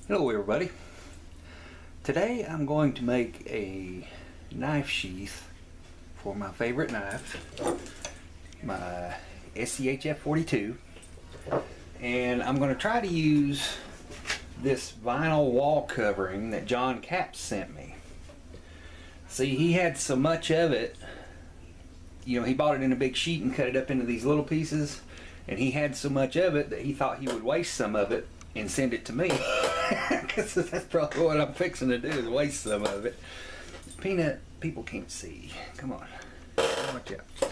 Hello everybody. Today I'm going to make a knife sheath for my favorite knife, my SCHF 42, and I'm going to try to use this vinyl wall covering that John Capps sent me. See, he had so much of it, you know, he bought it in a big sheet and cut it up into these little pieces, and he had so much of it that he thought he would waste some of it and send it to me. Because that's probably what I'm fixing to do, is waste some of it. Peanut, people can't see. Come on. Watch out.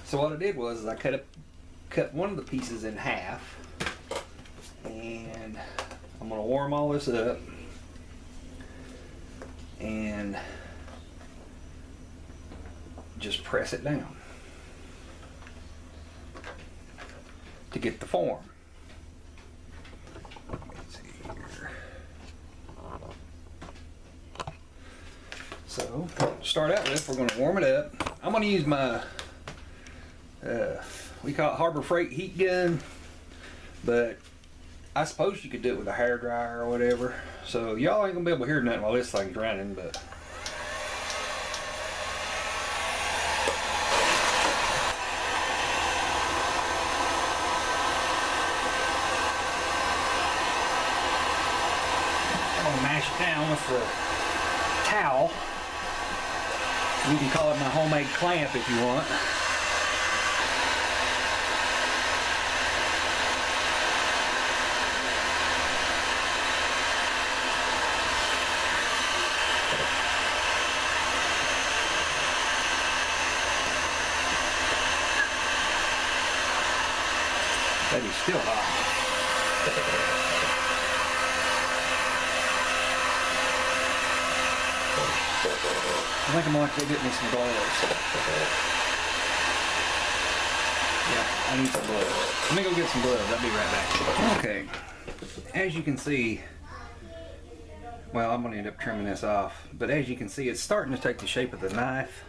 So what I did was I cut one of the pieces in half, and I'm going to warm all this up and just press it down to get the form. So, to start out with, we're going to warm it up. I'm going to use my, we call it Harbor Freight heat gun, but I suppose you could do it with a hair dryer or whatever. So, y'all ain't going to be able to hear nothing while this thing's running, but I'm going to mash it down with the towel. You can call it my homemade clamp if you want. That is still hot. I think I'm going to have to get me some gloves. Yeah, I need some gloves. Let me go get some gloves. I'll be right back. Okay, as you can see, well, I'm going to end up trimming this off, but as you can see, it's starting to take the shape of the knife.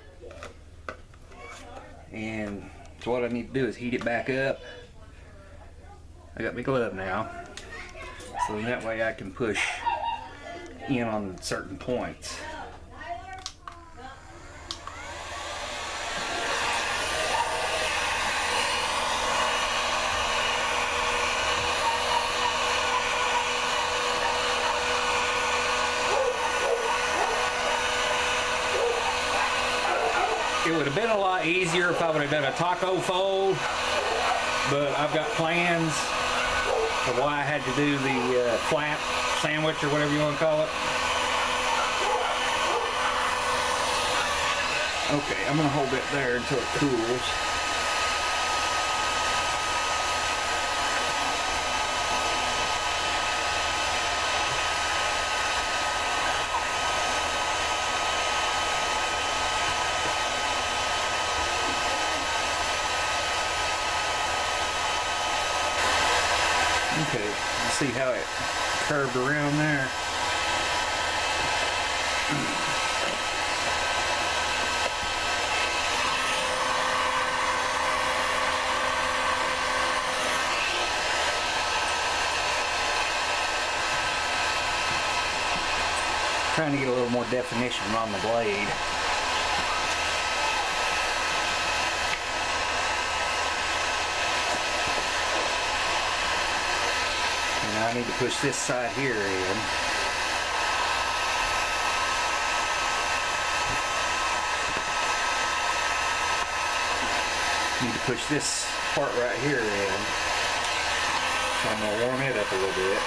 And so what I need to do is heat it back up. I got my glove now, so that way I can push in on certain points. It would have been a lot easier if I would have done a taco fold, but I've got plans of why I had to do the flat sandwich, or whatever you want to call it. Okay, I'm going to hold it there until it cools. Okay, you see how it curved around there? Trying to get a little more definition on the blade. Now I need to push this side here in. Need to push this part right here in. So I'm going to warm it up a little bit.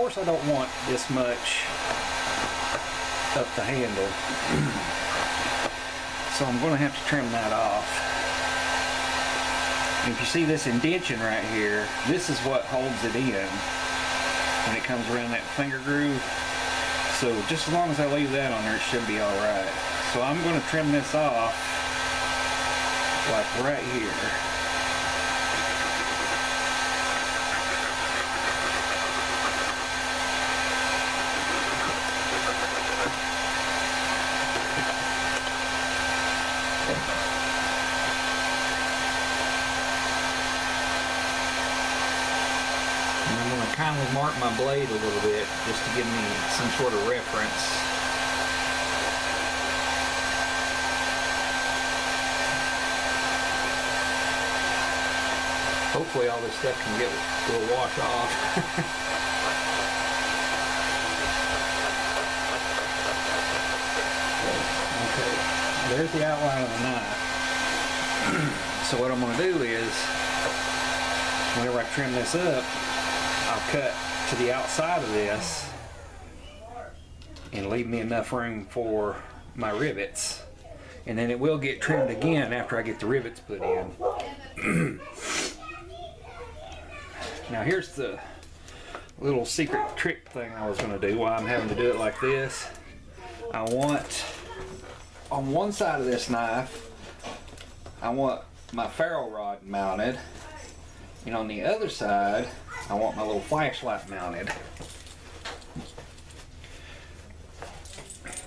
course I don't want this much up the handle. So I'm going to have to trim that off. And if you see this indentation right here, this is what holds it in when it comes around that finger groove. So just as long as I leave that on there, it should be alright. So I'm going to trim this off like right here. Kind of mark my blade a little bit just to give me some sort of reference. Hopefully all this stuff will wash off. Okay, there's the outline of the knife. So what I'm going to do is, whenever I trim this up, I'll cut to the outside of this and leave me enough room for my rivets, and then it will get trimmed again after I get the rivets put in. Now here's the little secret trick thing I was going to do, why I'm having to do it like this. I want, on one side of this knife, I want my ferro rod mounted, and on the other side I want my little flashlight mounted.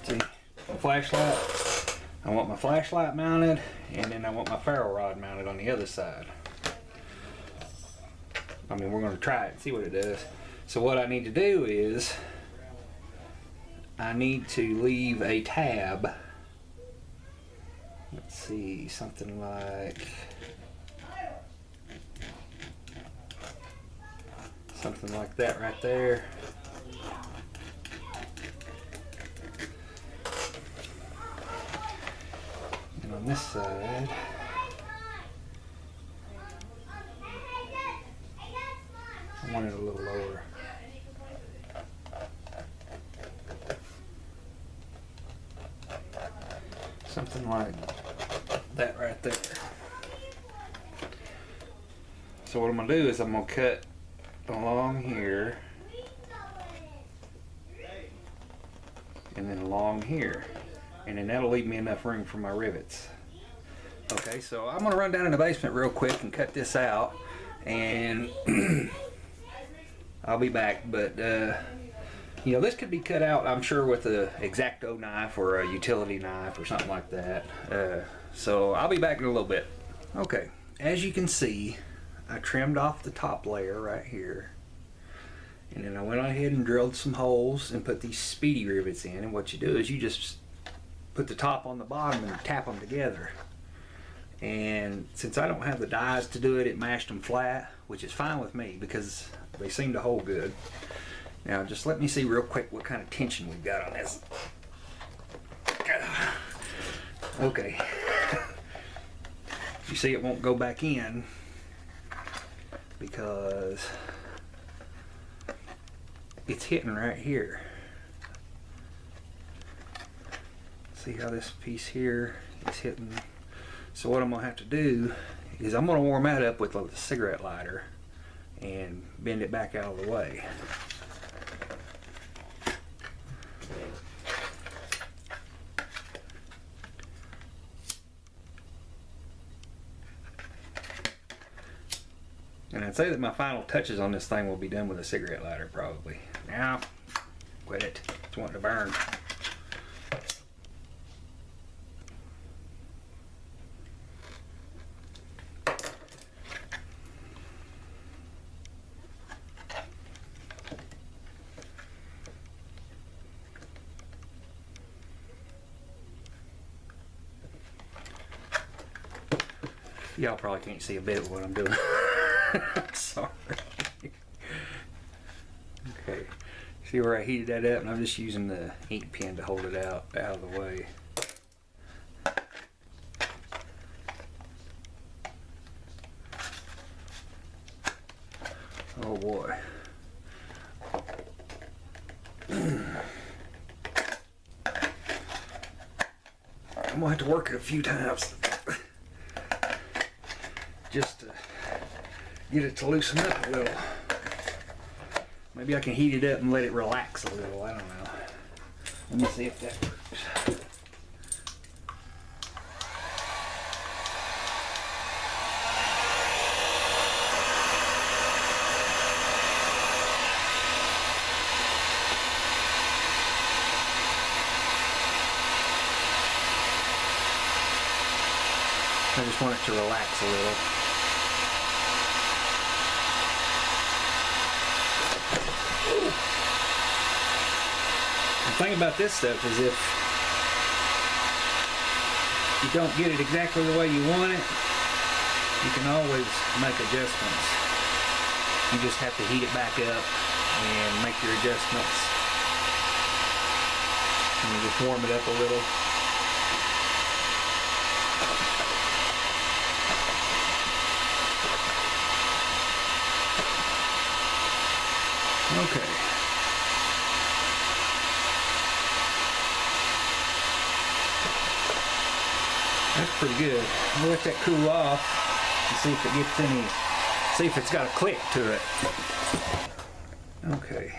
See, the flashlight, I want my flashlight mounted, and then I want my ferro rod mounted on the other side. I mean, we're going to try it and see what it does. So what I need to do is, I need to leave a tab. Let's see, something like that right there. And on this side, I want it a little lower. Something like that right there. So what I'm going to do is I'm going to cut along here and then along here, and then that'll leave me enough room for my rivets. Okay, so I'm going to run down in the basement real quick and cut this out, and I'll be back. But you know, this could be cut out, I'm sure, with a X-Acto knife or a utility knife or something like that. So I'll be back in a little bit. Okay, as you can see, I trimmed off the top layer right here, and then I went ahead and drilled some holes and put these speedy rivets in. And what you do is you just put the top on the bottom and tap them together. And since I don't have the dies to do it, it mashed them flat, which is fine with me because they seem to hold good. Now just let me see real quick what kind of tension we've got on this. Okay. You see it won't go back in because it's hitting right here. See how this piece here is hitting? So what I'm going to have to do is I'm going to warm that up with a cigarette lighter and bend it back out of the way. And I'd say that my final touches on this thing will be done with a cigarette lighter probably. Now, quit it. It's wanting to burn. Y'all probably can't see a bit of what I'm doing. Sorry. Okay. See where I heated that up, and I'm just using the ink pen to hold it out of the way. Oh boy. I'm gonna have to work it a few times just to get it to loosen up a little. Maybe I can heat it up and let it relax a little. I don't know. Let me see if that works. I just want it to relax a little. The thing about this stuff is if you don't get it exactly the way you want it, you can always make adjustments. You just have to heat it back up and make your adjustments. And you just warm it up a little. Okay. That's pretty good. We'll let that cool off and see if it gets any, see if it's got a click to it. Okay.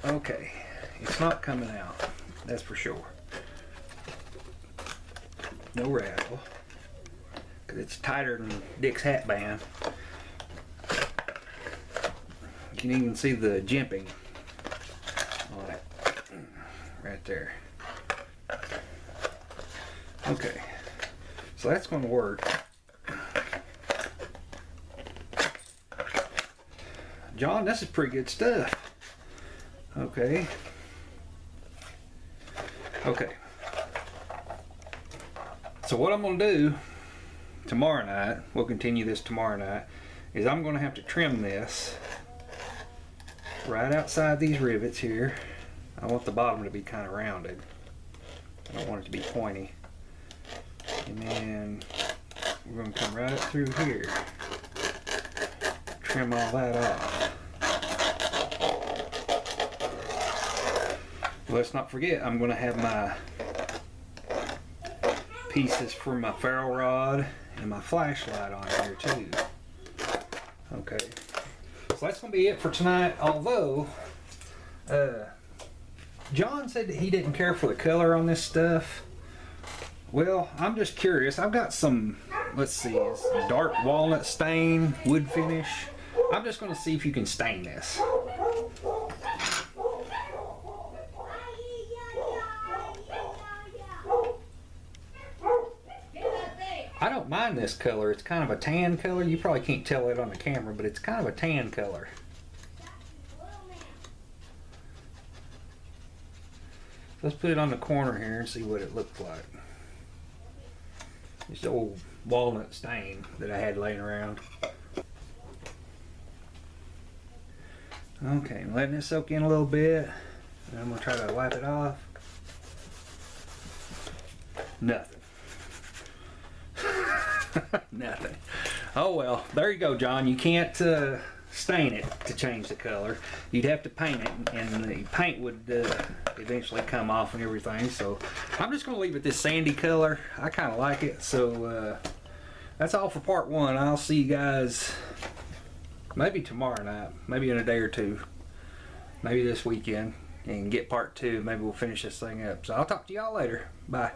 Okay. It's not coming out. That's for sure. No rattle. Because it's tighter than Dick's hat band. You can even see the jimping on it. Right there. Okay. So that's going to work. John, this is pretty good stuff. Okay. Okay. So what I'm going to do tomorrow night, we'll continue this tomorrow night, is I'm going to have to trim this right outside these rivets here. I want the bottom to be kind of rounded. I don't want it to be pointy. And then we're going to come right up through here. Trim all that off. Let's not forget, I'm going to have my pieces for my ferro rod and my flashlight on here too. Okay, so that's going to be it for tonight. Although, John said that he didn't care for the color on this stuff. Well, I'm just curious. I've got some, let's see, it's dark walnut stain, wood finish. I'm just going to see if you can stain this. I don't mind this color. It's kind of a tan color. You probably can't tell it on the camera, but it's kind of a tan color. Let's put it on the corner here and see what it looks like. It's the old walnut stain that I had laying around. Okay, I'm letting it soak in a little bit. And I'm going to try to wipe it off. Nothing. Nothing. Oh well, there you go, John. You can't stain it to change the color. You'd have to paint it, and the paint would eventually come off and everything. So I'm just going to leave it this sandy color. I kind of like it. So that's all for part one. I'll see you guys maybe tomorrow night, maybe in a day or two, maybe this weekend, and get part two. Maybe we'll finish this thing up. So I'll talk to y'all later. Bye.